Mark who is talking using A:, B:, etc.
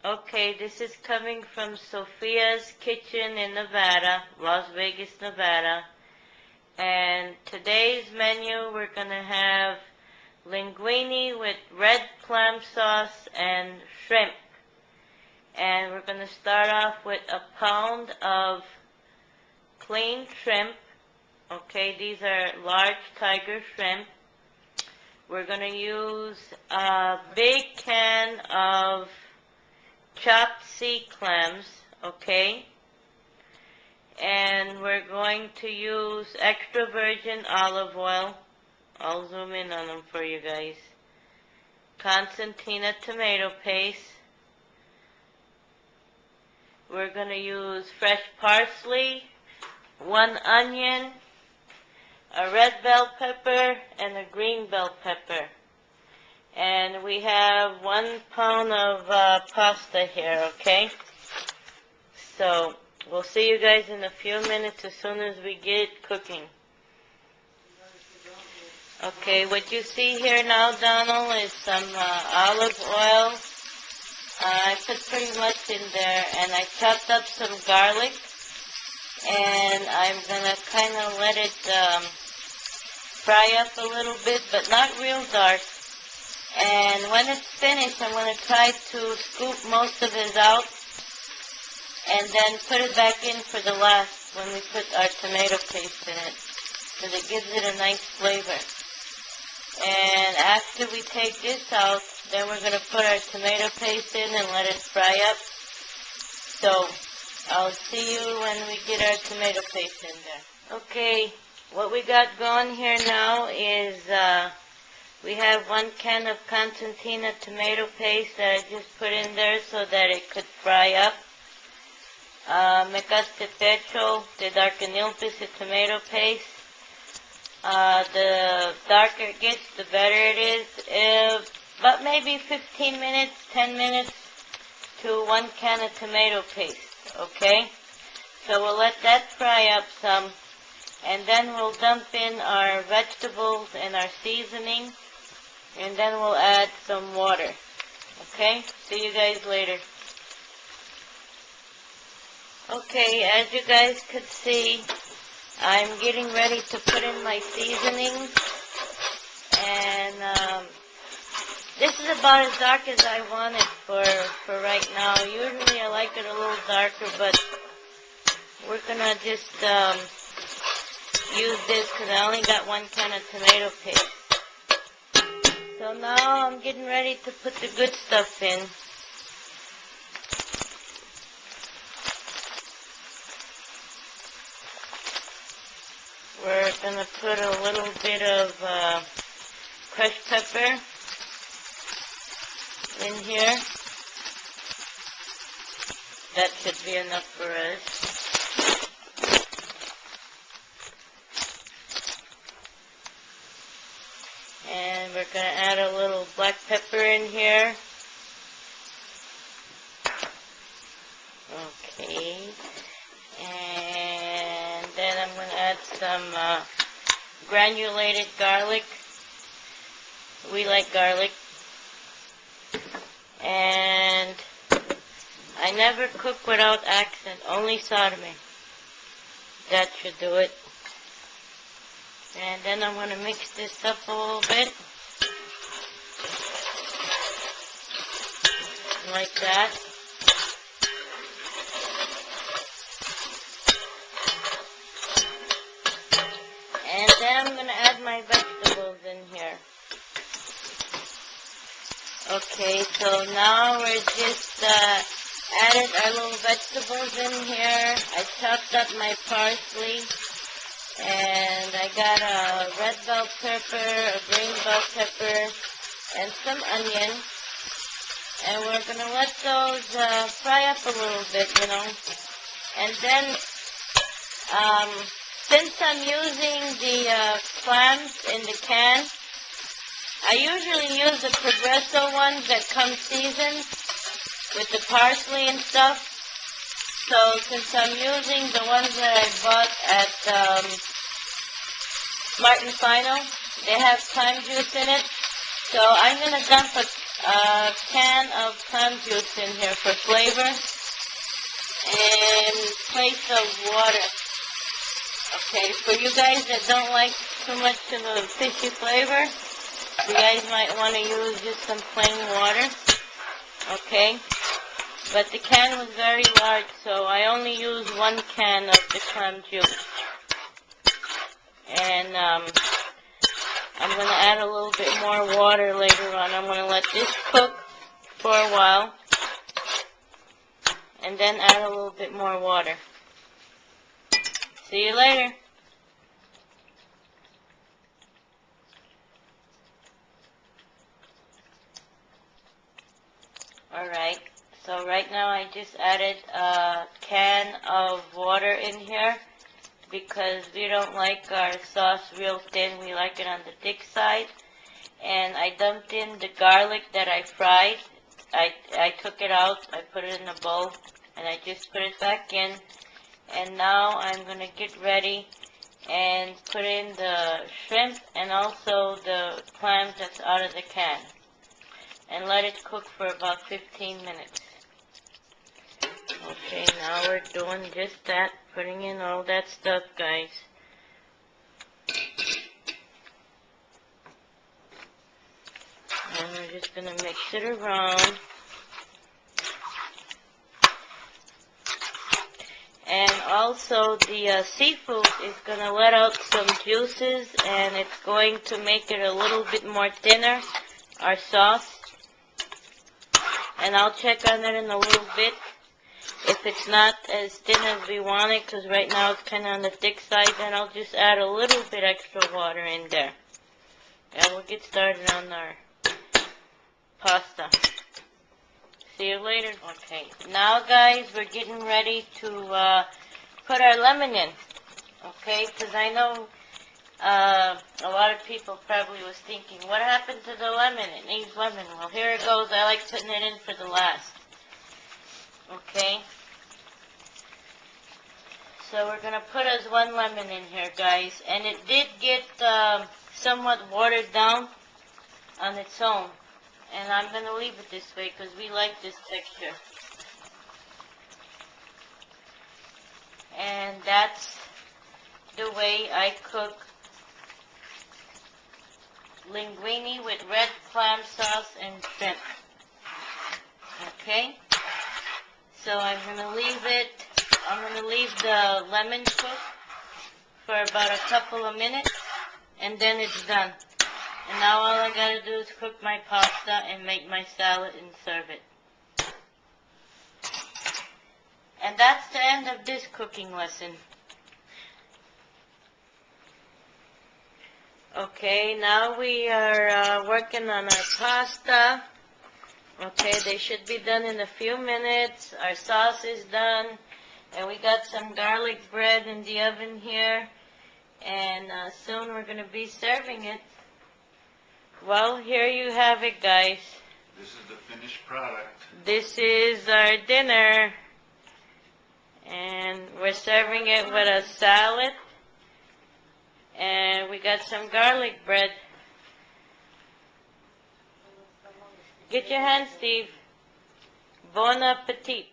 A: Okay, this is coming from Sophia's Kitchen in Nevada, Las Vegas, Nevada. And today's menu, we're going to have linguine with red clam sauce and shrimp. And we're going to start off with a pound of clean shrimp. Okay, these are large tiger shrimp. We're going to use a big can of chopped sea clams, okay? And we're going to use extra virgin olive oil. I'll zoom in on them for you guys. Constantina tomato paste. We're going to use fresh parsley, 1 onion, a red bell pepper, and a green bell pepper. And we have 1 pound of pasta here, okay? So we'll see you guys in a few minutes as soon as we get cooking. Okay, what you see here now, Donald, is some olive oil. I put pretty much in there, and I chopped up some garlic, and I'm going to kind of let it fry up a little bit, but not real dark. And when it's finished, I'm going to try to scoop most of it out and then put it back in for the last when we put our tomato paste in it, because it gives it a nice flavor. And after we take this out, then we're going to put our tomato paste in and let it fry up. So I'll see you when we get our tomato paste in there. Okay, what we got going here now is we have 1 can of Constantina tomato paste that I just put in there so that it could fry up. Me gaste pecho de darkanilpis tomato paste. The darker it gets, the better it is. But maybe 15 minutes, 10 minutes to 1 can of tomato paste, okay? So we'll let that fry up some, and then we'll dump in our vegetables and our seasoning, and then we'll add some water, okay? See you guys later. Okay, as you guys could see, I'm getting ready to put in my seasonings, and this is about as dark as I want it for right now. Usually I like it a little darker, but we're going to just use this because I only got 1 can of tomato paste. So now I'm getting ready to put the good stuff in. We're going to put a little bit of crushed pepper in here. That should be enough for us. And we're going to add a little black pepper in here. Okay. And then I'm going to add some granulated garlic. We like garlic. And I never cook without accent, only sodomy. That should do it. And then I'm going to mix this up a little bit. Like that. And then I'm going to add my vegetables in here. Okay, so now we're just added our little vegetables in here. I chopped up my parsley, and I got a red bell pepper, a green bell pepper, and some onion. And we're going to let those fry up a little bit, you know. And then, since I'm using the clams in the can, I usually use the Progresso ones that come seasoned with the parsley and stuff. So since I'm using the ones that I bought at Martin Fino, they have lime juice in it. So I'm going to dump a can of clam juice in here for flavor, and place of water. Okay, for you guys that don't like too much of a fishy flavor, you guys might want to use just some plain water. Okay, but the can was very large, so I only used 1 can of the clam juice. And I'm going to add a little bit more water later on. I'm going to let this cook for a while, and then add a little bit more water. See you later. Alright, so right now I just added a can of water in here because we don't like our sauce real thin. We like it on the thick side. And I dumped in the garlic that I fried. I took it out, I put it in a bowl, and I just put it back in. And now I'm going to get ready and put in the shrimp and also the clams that's out of the can. And let it cook for about 15 minutes. Okay, now we're doing just that, putting in all that stuff, guys. And we're just going to mix it around. And also the seafood is going to let out some juices, and it's going to make it a little bit more thinner, our sauce. And I'll check on it in a little bit if it's not as thin as we want it, because right now it's kind of on the thick side. Then I'll just add a little bit extra water in there. And we'll get started on our pasta. See you later. Okay, now guys, we're getting ready to put our lemon in. Okay, because I know a lot of people probably was thinking, what happened to the lemon? It needs lemon. Well, here it goes. I like putting it in for the last. Okay. So we're going to put us 1 lemon in here, guys. And it did get somewhat watered down on its own. And I'm going to leave it this way because we like this texture. And that's the way I cook linguine with red clam sauce and shrimp. Okay? So I'm going to leave the lemon cook for about a couple of minutes, and then it's done. And now all I got to do is cook my pasta and make my salad and serve it. And that's the end of this cooking lesson. Okay, now we are working on our pasta. Okay, they should be done in a few minutes. Our sauce is done. And we got some garlic bread in the oven here. And soon we're going to be serving it. Well, here you have it, guys.
B: This is the finished product.
A: This is our dinner. And we're serving it with a salad. And we got some garlic bread. Get your hands, Steve. Bon appetit.